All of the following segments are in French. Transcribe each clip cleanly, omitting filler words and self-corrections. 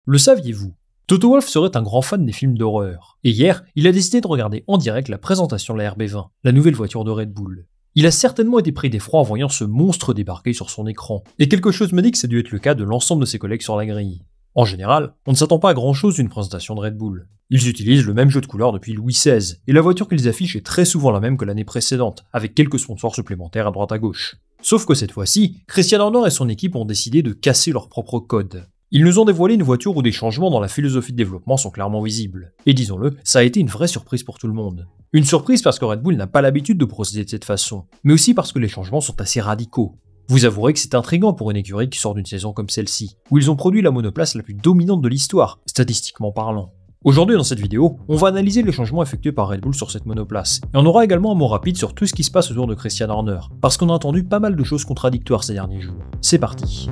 Le saviez-vous? Toto Wolff serait un grand fan des films d'horreur, et hier, il a décidé de regarder en direct la présentation de la RB20, la nouvelle voiture de Red Bull. Il a certainement été pris d'effroi en voyant ce monstre débarquer sur son écran, et quelque chose me dit que ça a dû être le cas de l'ensemble de ses collègues sur la grille. En général, on ne s'attend pas à grand chose d'une présentation de Red Bull. Ils utilisent le même jeu de couleurs depuis Louis XVI, et la voiture qu'ils affichent est très souvent la même que l'année précédente, avec quelques sponsors supplémentaires à droite à gauche. Sauf que cette fois-ci, Christian Horner et son équipe ont décidé de casser leur propre code. Ils nous ont dévoilé une voiture où des changements dans la philosophie de développement sont clairement visibles. Et disons-le, ça a été une vraie surprise pour tout le monde. Une surprise parce que Red Bull n'a pas l'habitude de procéder de cette façon, mais aussi parce que les changements sont assez radicaux. Vous avouerez que c'est intriguant pour une écurie qui sort d'une saison comme celle-ci, où ils ont produit la monoplace la plus dominante de l'histoire, statistiquement parlant. Aujourd'hui dans cette vidéo, on va analyser les changements effectués par Red Bull sur cette monoplace, et on aura également un mot rapide sur tout ce qui se passe autour de Christian Horner, parce qu'on a entendu pas mal de choses contradictoires ces derniers jours. C'est parti.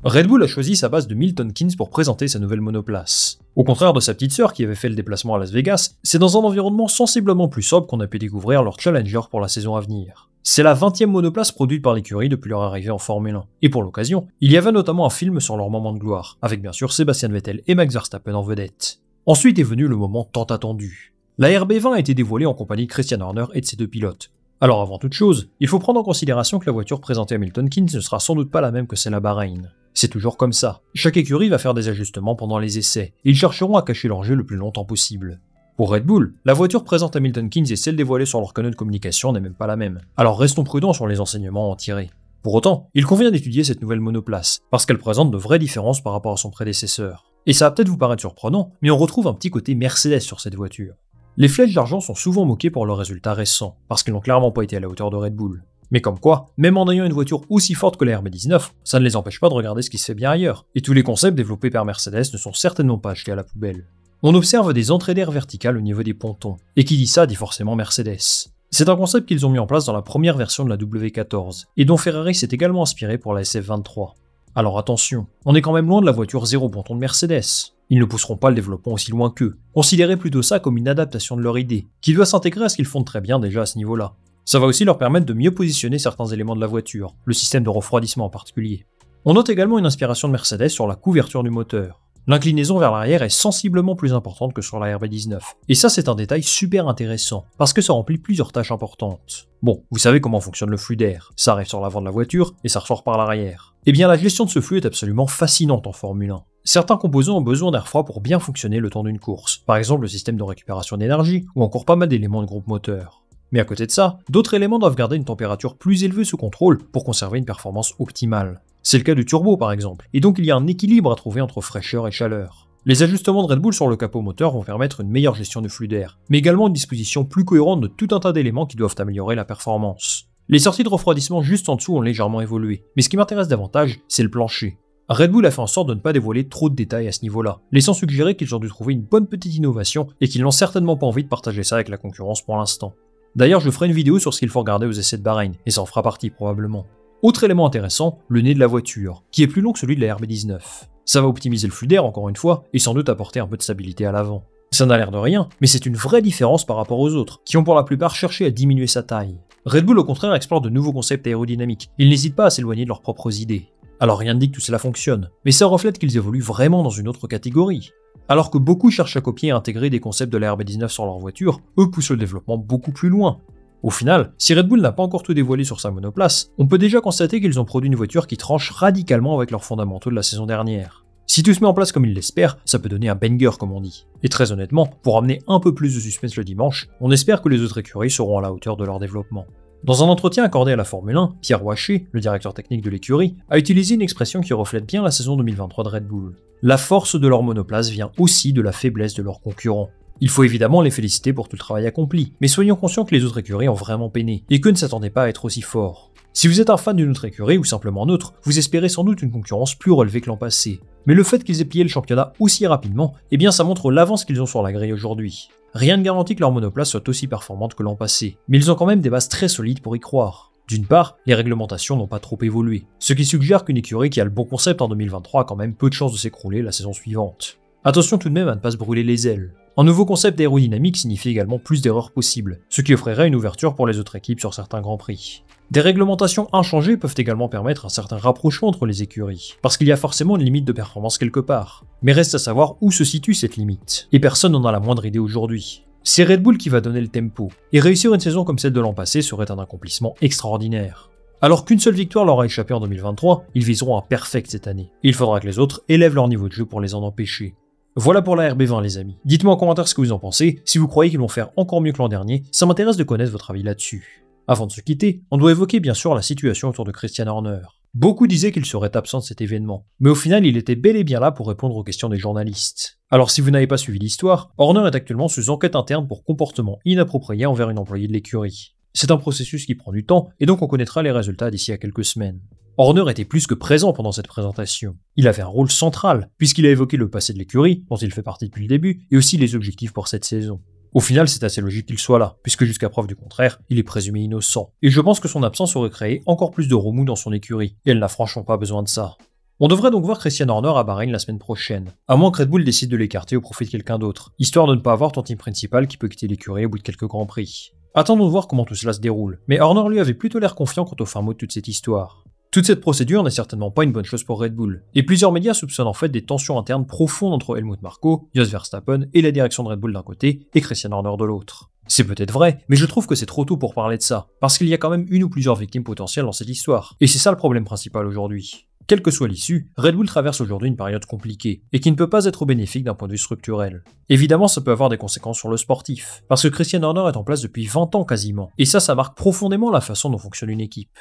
Red Bull a choisi sa base de Milton Keynes pour présenter sa nouvelle monoplace. Au contraire de sa petite sœur qui avait fait le déplacement à Las Vegas, c'est dans un environnement sensiblement plus sobre qu'on a pu découvrir leur Challenger pour la saison à venir. C'est la 20e monoplace produite par l'écurie depuis leur arrivée en Formule 1, et pour l'occasion, il y avait notamment un film sur leur moment de gloire, avec bien sûr Sebastian Vettel et Max Verstappen en vedette. Ensuite est venu le moment tant attendu. La RB20 a été dévoilée en compagnie de Christian Horner et de ses deux pilotes. Alors avant toute chose, il faut prendre en considération que la voiture présentée à Milton Keynes ne sera sans doute pas la même que celle à Bahreïn. C'est toujours comme ça. Chaque écurie va faire des ajustements pendant les essais, et ils chercheront à cacher leur jeu le plus longtemps possible. Pour Red Bull, la voiture présente à Milton Keynes et celle dévoilée sur leur canal de communication n'est même pas la même. Alors restons prudents sur les enseignements à en tirer. Pour autant, il convient d'étudier cette nouvelle monoplace, parce qu'elle présente de vraies différences par rapport à son prédécesseur. Et ça va peut-être vous paraître surprenant, mais on retrouve un petit côté Mercedes sur cette voiture. Les flèches d'argent sont souvent moquées pour leurs résultats récents, parce qu'ils n'ont clairement pas été à la hauteur de Red Bull. Mais comme quoi, même en ayant une voiture aussi forte que la RB19, ça ne les empêche pas de regarder ce qui se fait bien ailleurs, et tous les concepts développés par Mercedes ne sont certainement pas achetés à la poubelle. On observe des entrées d'air verticales au niveau des pontons, et qui dit ça dit forcément Mercedes. C'est un concept qu'ils ont mis en place dans la première version de la W14, et dont Ferrari s'est également inspiré pour la SF23. Alors attention, on est quand même loin de la voiture zéro ponton de Mercedes. Ils ne pousseront pas le développement aussi loin qu'eux. Considérez plutôt ça comme une adaptation de leur idée, qui doit s'intégrer à ce qu'ils font de très bien déjà à ce niveau-là. Ça va aussi leur permettre de mieux positionner certains éléments de la voiture, le système de refroidissement en particulier. On note également une inspiration de Mercedes sur la couverture du moteur. L'inclinaison vers l'arrière est sensiblement plus importante que sur la RB19. Et ça c'est un détail super intéressant, parce que ça remplit plusieurs tâches importantes. Bon, vous savez comment fonctionne le flux d'air, ça arrive sur l'avant de la voiture et ça ressort par l'arrière. Eh bien la gestion de ce flux est absolument fascinante en Formule 1. Certains composants ont besoin d'air froid pour bien fonctionner le temps d'une course, par exemple le système de récupération d'énergie, ou encore pas mal d'éléments de groupe moteur. Mais à côté de ça, d'autres éléments doivent garder une température plus élevée sous contrôle pour conserver une performance optimale. C'est le cas du turbo par exemple, et donc il y a un équilibre à trouver entre fraîcheur et chaleur. Les ajustements de Red Bull sur le capot moteur vont permettre une meilleure gestion du flux d'air, mais également une disposition plus cohérente de tout un tas d'éléments qui doivent améliorer la performance. Les sorties de refroidissement juste en dessous ont légèrement évolué, mais ce qui m'intéresse davantage, c'est le plancher. Red Bull a fait en sorte de ne pas dévoiler trop de détails à ce niveau-là, laissant suggérer qu'ils ont dû trouver une bonne petite innovation et qu'ils n'ont certainement pas envie de partager ça avec la concurrence pour l'instant. D'ailleurs, je ferai une vidéo sur ce qu'il faut regarder aux essais de Bahreïn, et ça en fera partie probablement. Autre élément intéressant, le nez de la voiture, qui est plus long que celui de la RB19. Ça va optimiser le flux d'air encore une fois, et sans doute apporter un peu de stabilité à l'avant. Ça n'a l'air de rien, mais c'est une vraie différence par rapport aux autres, qui ont pour la plupart cherché à diminuer sa taille. Red Bull au contraire explore de nouveaux concepts aérodynamiques, ils n'hésitent pas à s'éloigner de leurs propres idées. Alors rien ne dit que tout cela fonctionne, mais ça reflète qu'ils évoluent vraiment dans une autre catégorie. Alors que beaucoup cherchent à copier et intégrer des concepts de la RB19 sur leur voiture, eux poussent le développement beaucoup plus loin. Au final, si Red Bull n'a pas encore tout dévoilé sur sa monoplace, on peut déjà constater qu'ils ont produit une voiture qui tranche radicalement avec leurs fondamentaux de la saison dernière. Si tout se met en place comme ils l'espèrent, ça peut donner un banger comme on dit. Et très honnêtement, pour amener un peu plus de suspense le dimanche, on espère que les autres écuries seront à la hauteur de leur développement. Dans un entretien accordé à la Formule 1, Pierre Waché, le directeur technique de l'écurie, a utilisé une expression qui reflète bien la saison 2023 de Red Bull. La force de leur monoplace vient aussi de la faiblesse de leurs concurrents. Il faut évidemment les féliciter pour tout le travail accompli, mais soyons conscients que les autres écuries ont vraiment peiné, et qu'eux ne s'attendaient pas à être aussi forts. Si vous êtes un fan d'une autre écurie ou simplement un autre, vous espérez sans doute une concurrence plus relevée que l'an passé. Mais le fait qu'ils aient plié le championnat aussi rapidement, eh bien ça montre l'avance qu'ils ont sur la grille aujourd'hui. Rien ne garantit que leur monoplace soit aussi performante que l'an passé, mais ils ont quand même des bases très solides pour y croire. D'une part, les réglementations n'ont pas trop évolué, ce qui suggère qu'une écurie qui a le bon concept en 2023 a quand même peu de chances de s'écrouler la saison suivante. Attention tout de même à ne pas se brûler les ailes. Un nouveau concept d'aérodynamique signifie également plus d'erreurs possibles, ce qui offrirait une ouverture pour les autres équipes sur certains grands prix. Des réglementations inchangées peuvent également permettre un certain rapprochement entre les écuries, parce qu'il y a forcément une limite de performance quelque part. Mais reste à savoir où se situe cette limite, et personne n'en a la moindre idée aujourd'hui. C'est Red Bull qui va donner le tempo, et réussir une saison comme celle de l'an passé serait un accomplissement extraordinaire. Alors qu'une seule victoire leur a échappé en 2023, ils viseront un perfect cette année, et il faudra que les autres élèvent leur niveau de jeu pour les en empêcher. Voilà pour la RB20 les amis. Dites-moi en commentaire ce que vous en pensez, si vous croyez qu'ils vont faire encore mieux que l'an dernier, ça m'intéresse de connaître votre avis là-dessus. Avant de se quitter, on doit évoquer bien sûr la situation autour de Christian Horner. Beaucoup disaient qu'il serait absent de cet événement, mais au final il était bel et bien là pour répondre aux questions des journalistes. Alors si vous n'avez pas suivi l'histoire, Horner est actuellement sous enquête interne pour comportement inapproprié envers une employée de l'écurie. C'est un processus qui prend du temps, et donc on connaîtra les résultats d'ici à quelques semaines. Horner était plus que présent pendant cette présentation. Il avait un rôle central, puisqu'il a évoqué le passé de l'écurie, dont il fait partie depuis le début, et aussi les objectifs pour cette saison. Au final, c'est assez logique qu'il soit là, puisque jusqu'à preuve du contraire, il est présumé innocent. Et je pense que son absence aurait créé encore plus de remous dans son écurie, et elle n'a franchement pas besoin de ça. On devrait donc voir Christian Horner à Bahreïn la semaine prochaine, à moins que Red Bull décide de l'écarter au profit de quelqu'un d'autre, histoire de ne pas avoir ton team principal qui peut quitter l'écurie au bout de quelques grands prix. Attendons de voir comment tout cela se déroule, mais Horner lui avait plutôt l'air confiant quant au fin mot de toute cette histoire. Toute cette procédure n'est certainement pas une bonne chose pour Red Bull, et plusieurs médias soupçonnent en fait des tensions internes profondes entre Helmut Marko, Jos Verstappen et la direction de Red Bull d'un côté, et Christian Horner de l'autre. C'est peut-être vrai, mais je trouve que c'est trop tôt pour parler de ça, parce qu'il y a quand même une ou plusieurs victimes potentielles dans cette histoire, et c'est ça le problème principal aujourd'hui. Quelle que soit l'issue, Red Bull traverse aujourd'hui une période compliquée, et qui ne peut pas être bénéfique d'un point de vue structurel. Évidemment, ça peut avoir des conséquences sur le sportif, parce que Christian Horner est en place depuis 20 ans quasiment, et ça marque profondément la façon dont fonctionne une équipe.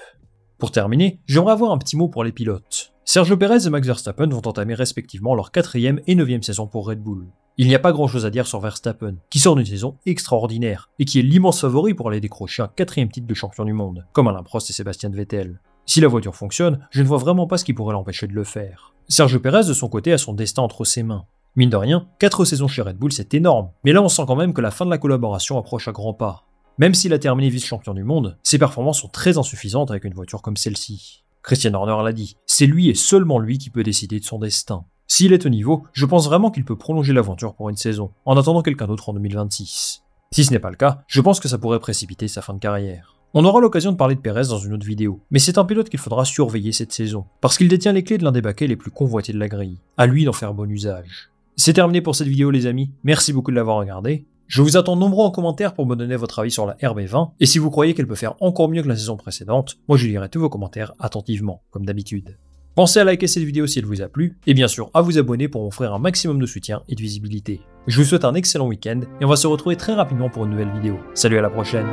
Pour terminer, j'aimerais avoir un petit mot pour les pilotes. Sergio Pérez et Max Verstappen vont entamer respectivement leur 4e et 9e saison pour Red Bull. Il n'y a pas grand chose à dire sur Verstappen, qui sort d'une saison extraordinaire, et qui est l'immense favori pour aller décrocher un 4e titre de champion du monde, comme Alain Prost et Sébastien Vettel. Si la voiture fonctionne, je ne vois vraiment pas ce qui pourrait l'empêcher de le faire. Sergio Pérez de son côté a son destin entre ses mains. Mine de rien, 4 saisons chez Red Bull c'est énorme, mais là on sent quand même que la fin de la collaboration approche à grands pas. Même s'il a terminé vice-champion du monde, ses performances sont très insuffisantes avec une voiture comme celle-ci. Christian Horner l'a dit, c'est lui et seulement lui qui peut décider de son destin. S'il est au niveau, je pense vraiment qu'il peut prolonger l'aventure pour une saison, en attendant quelqu'un d'autre en 2026. Si ce n'est pas le cas, je pense que ça pourrait précipiter sa fin de carrière. On aura l'occasion de parler de Pérez dans une autre vidéo, mais c'est un pilote qu'il faudra surveiller cette saison, parce qu'il détient les clés de l'un des baquets les plus convoités de la grille. À lui d'en faire bon usage. C'est terminé pour cette vidéo les amis, merci beaucoup de l'avoir regardé. Je vous attends nombreux en commentaire pour me donner votre avis sur la RB20, et si vous croyez qu'elle peut faire encore mieux que la saison précédente, moi je lirai tous vos commentaires attentivement, comme d'habitude. Pensez à liker cette vidéo si elle vous a plu, et bien sûr à vous abonner pour m'offrir un maximum de soutien et de visibilité. Je vous souhaite un excellent week-end, et on va se retrouver très rapidement pour une nouvelle vidéo. Salut, à la prochaine.